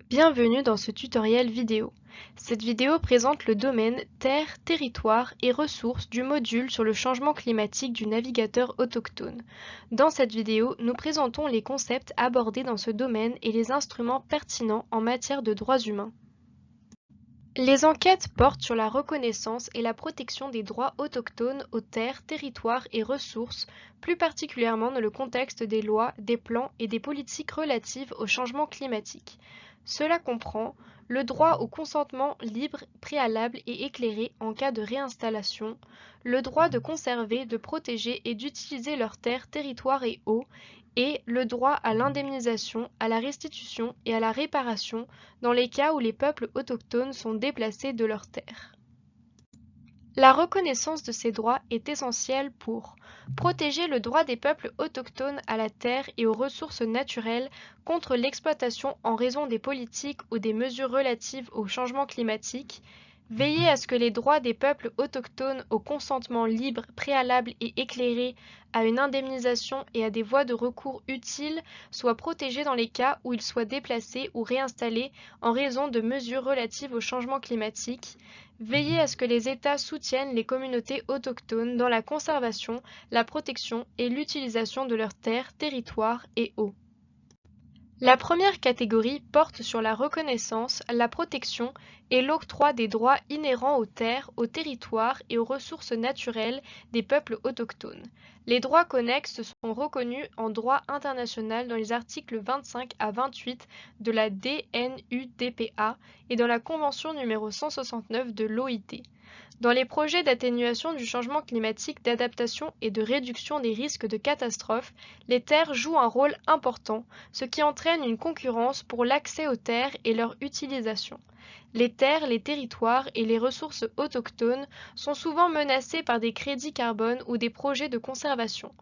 Bienvenue dans ce tutoriel vidéo. Cette vidéo présente le domaine Terre, territoire et ressources du module sur le changement climatique du navigateur autochtone. Dans cette vidéo, nous présentons les concepts abordés dans ce domaine et les instruments pertinents en matière de droits humains. Les enquêtes portent sur la reconnaissance et la protection des droits autochtones aux terres, territoires et ressources, plus particulièrement dans le contexte des lois, des plans et des politiques relatives au changement climatique. Cela comprend le droit au consentement libre, préalable et éclairé en cas de réinstallation, le droit de conserver, de protéger et d'utiliser leurs terres, territoires et eaux, et le droit à l'indemnisation, à la restitution et à la réparation dans les cas où les peuples autochtones sont déplacés de leurs terres. La reconnaissance de ces droits est essentielle pour protéger le droit des peuples autochtones à la terre et aux ressources naturelles contre l'exploitation en raison des politiques ou des mesures relatives au changement climatique, veiller à ce que les droits des peuples autochtones au consentement libre, préalable et éclairé, à une indemnisation et à des voies de recours utiles soient protégés dans les cas où ils soient déplacés ou réinstallés en raison de mesures relatives au changement climatique, veiller à ce que les États soutiennent les communautés autochtones dans la conservation, la protection et l'utilisation de leurs terres, territoires et eaux. La première catégorie porte sur la reconnaissance, la protection et l'octroi des droits inhérents aux terres, aux territoires et aux ressources naturelles des peuples autochtones. Les droits connexes sont reconnus en droit international dans les articles 25 à 28 de la DNUDPA et dans la Convention numéro 169 de l'OIT. Dans les projets d'atténuation du changement climatique, d'adaptation et de réduction des risques de catastrophes, les terres jouent un rôle important, ce qui entraîne une concurrence pour l'accès aux terres et leur utilisation. Les terres, les territoires et les ressources autochtones sont souvent menacés par des crédits carbone ou des projets de conservation.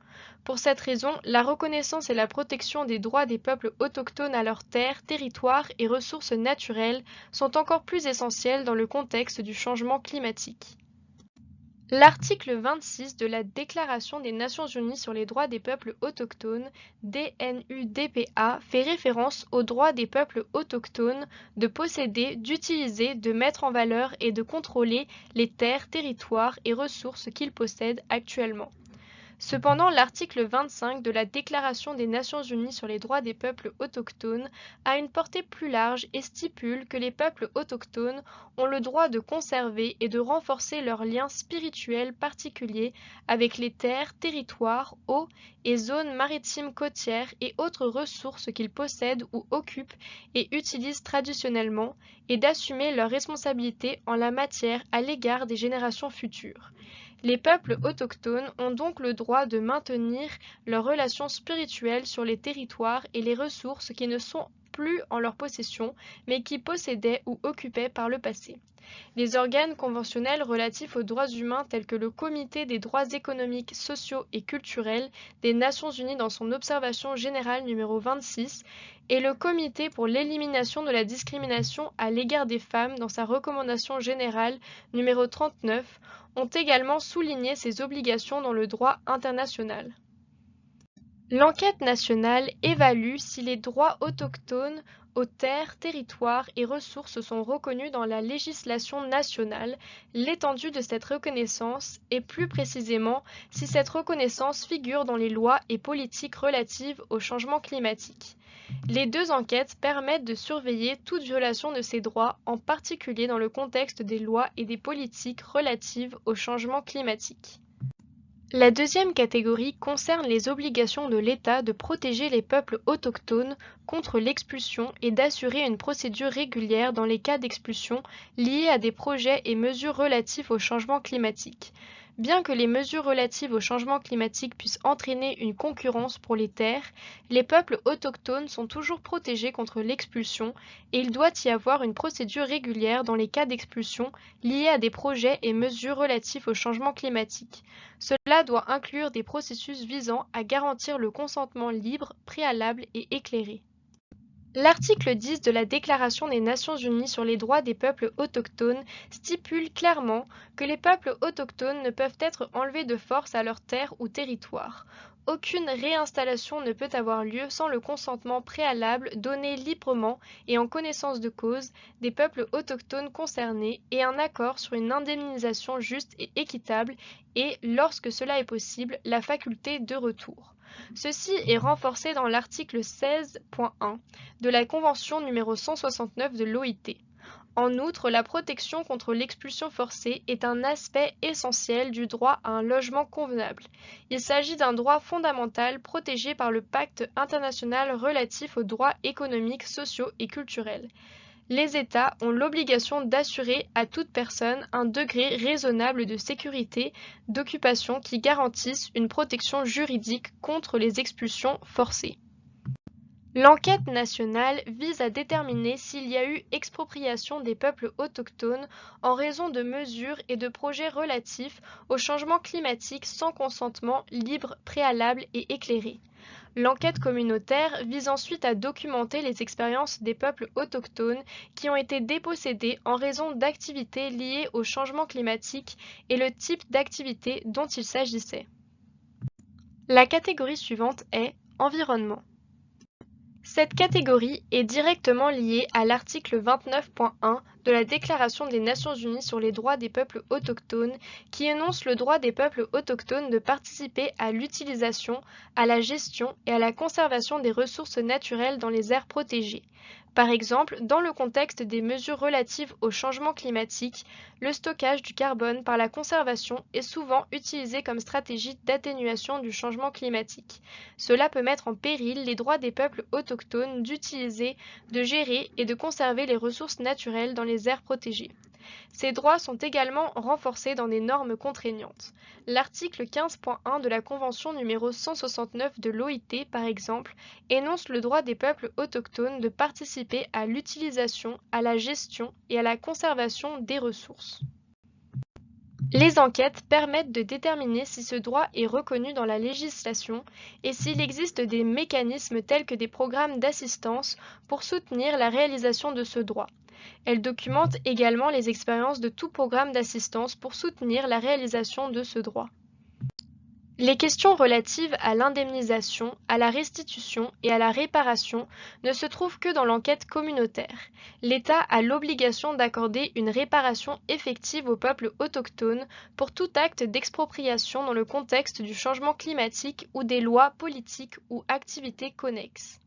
Pour cette raison, la reconnaissance et la protection des droits des peuples autochtones à leurs terres, territoires et ressources naturelles sont encore plus essentielles dans le contexte du changement climatique. L'article 26 de la Déclaration des Nations Unies sur les droits des peuples autochtones, DNUDPA, fait référence aux droits des peuples autochtones de posséder, d'utiliser, de mettre en valeur et de contrôler les terres, territoires et ressources qu'ils possèdent actuellement. Cependant, l'article 25 de la Déclaration des Nations Unies sur les droits des peuples autochtones a une portée plus large et stipule que les peuples autochtones ont le droit de conserver et de renforcer leurs liens spirituels particuliers avec les terres, territoires, eaux et zones maritimes côtières et autres ressources qu'ils possèdent ou occupent et utilisent traditionnellement, et d'assumer leurs responsabilités en la matière à l'égard des générations futures. Les peuples autochtones ont donc le droit de maintenir leurs relations spirituelles sur les territoires et les ressources qui ne sont plus en leur possession, mais qui possédaient ou occupaient par le passé. Les organes conventionnels relatifs aux droits humains tels que le Comité des droits économiques, sociaux et culturels des Nations Unies dans son observation générale numéro 26 et le Comité pour l'élimination de la discrimination à l'égard des femmes dans sa recommandation générale numéro 39 ont également souligné ces obligations dans le droit international. L'enquête nationale évalue si les droits autochtones aux terres, territoires et ressources sont reconnus dans la législation nationale, l'étendue de cette reconnaissance et plus précisément si cette reconnaissance figure dans les lois et politiques relatives au changement climatique. Les deux enquêtes permettent de surveiller toute violation de ces droits, en particulier dans le contexte des lois et des politiques relatives au changement climatique. La deuxième catégorie concerne les obligations de l'État de protéger les peuples autochtones contre l'expulsion et d'assurer une procédure régulière dans les cas d'expulsion liés à des projets et mesures relatifs au changement climatique. Bien que les mesures relatives au changement climatique puissent entraîner une concurrence pour les terres, les peuples autochtones sont toujours protégés contre l'expulsion et il doit y avoir une procédure régulière dans les cas d'expulsion liés à des projets et mesures relatifs au changement climatique. Cela doit inclure des processus visant à garantir le consentement libre, préalable et éclairé. L'article 10 de la Déclaration des Nations Unies sur les droits des peuples autochtones stipule clairement que les peuples autochtones ne peuvent être enlevés de force à leurs terres ou territoires. aucune réinstallation ne peut avoir lieu sans le consentement préalable donné librement et en connaissance de cause des peuples autochtones concernés et un accord sur une indemnisation juste et équitable et, lorsque cela est possible, la faculté de retour. Ceci est renforcé dans l'article 16.1 de la Convention numéro 169 de l'OIT. En outre, la protection contre l'expulsion forcée est un aspect essentiel du droit à un logement convenable. Il s'agit d'un droit fondamental protégé par le Pacte international relatif aux droits économiques, sociaux et culturels. Les États ont l'obligation d'assurer à toute personne un degré raisonnable de sécurité d'occupation qui garantisse une protection juridique contre les expulsions forcées. L'enquête nationale vise à déterminer s'il y a eu expropriation des peuples autochtones en raison de mesures et de projets relatifs au changement climatique sans consentement libre, préalable et éclairé. L'enquête communautaire vise ensuite à documenter les expériences des peuples autochtones qui ont été dépossédés en raison d'activités liées au changement climatique et le type d'activité dont il s'agissait. La catégorie suivante est environnement. Cette catégorie est directement liée à l'article 29.1 de la Déclaration des Nations unies sur les droits des peuples autochtones qui énonce le droit des peuples autochtones de participer à l'utilisation, à la gestion et à la conservation des ressources naturelles dans les aires protégées. Par exemple, dans le contexte des mesures relatives au changement climatique, le stockage du carbone par la conservation est souvent utilisé comme stratégie d'atténuation du changement climatique. Cela peut mettre en péril les droits des peuples autochtones d'utiliser, de gérer et de conserver les ressources naturelles dans les aires protégées. Ces droits sont également renforcés dans des normes contraignantes. L'article 15.1 de la Convention numéro 169 de l'OIT, par exemple, énonce le droit des peuples autochtones de participer à l'utilisation, à la gestion et à la conservation des ressources. Les enquêtes permettent de déterminer si ce droit est reconnu dans la législation et s'il existe des mécanismes tels que des programmes d'assistance pour soutenir la réalisation de ce droit. Elles documentent également les expériences de tout programme d'assistance pour soutenir la réalisation de ce droit. Les questions relatives à l'indemnisation, à la restitution et à la réparation ne se trouvent que dans l'enquête communautaire. L'État a l'obligation d'accorder une réparation effective aux peuples autochtones pour tout acte d'expropriation dans le contexte du changement climatique ou des lois politiques ou activités connexes.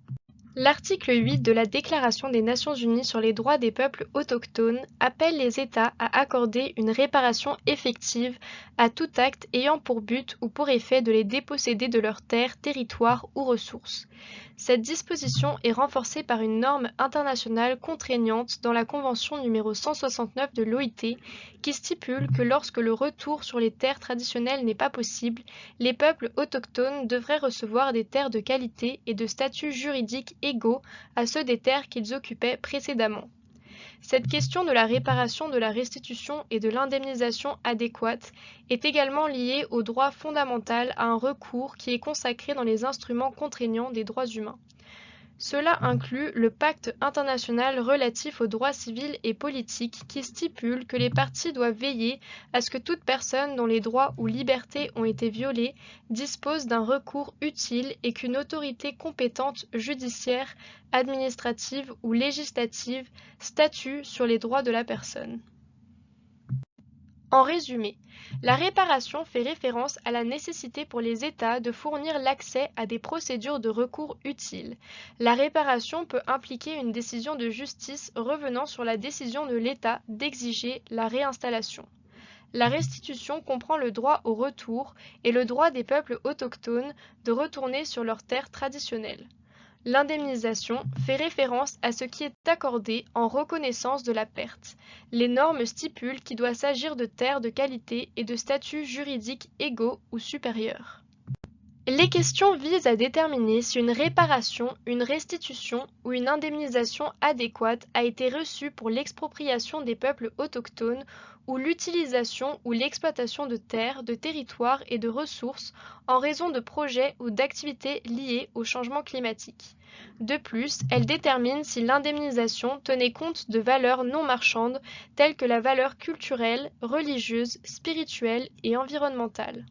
L'article 8 de la Déclaration des Nations unies sur les droits des peuples autochtones appelle les États à accorder une réparation effective à tout acte ayant pour but ou pour effet de les déposséder de leurs terres, territoires ou ressources. Cette disposition est renforcée par une norme internationale contraignante dans la Convention numéro 169 de l'OIT qui stipule que lorsque le retour sur les terres traditionnelles n'est pas possible, les peuples autochtones devraient recevoir des terres de qualité et de statut juridique égaux à ceux des terres qu'ils occupaient précédemment. Cette question de la réparation, de la restitution et de l'indemnisation adéquate est également liée au droit fondamental à un recours qui est consacré dans les instruments contraignants des droits humains. Cela inclut le Pacte international relatif aux droits civils et politiques qui stipule que les parties doivent veiller à ce que toute personne dont les droits ou libertés ont été violés dispose d'un recours utile et qu'une autorité compétente judiciaire, administrative ou législative statue sur les droits de la personne. En résumé, la réparation fait référence à la nécessité pour les États de fournir l'accès à des procédures de recours utiles. La réparation peut impliquer une décision de justice revenant sur la décision de l'État d'exiger la réinstallation. La restitution comprend le droit au retour et le droit des peuples autochtones de retourner sur leurs terres traditionnelles. L'indemnisation fait référence à ce qui est accordé en reconnaissance de la perte. Les normes stipulent qu'il doit s'agir de terres de qualité et de statuts juridiques égaux ou supérieurs. Les questions visent à déterminer si une réparation, une restitution ou une indemnisation adéquate a été reçue pour l'expropriation des peuples autochtones ou l'utilisation ou l'exploitation de terres, de territoires et de ressources en raison de projets ou d'activités liées au changement climatique. De plus, elle détermine si l'indemnisation tenait compte de valeurs non marchandes telles que la valeur culturelle, religieuse, spirituelle et environnementale.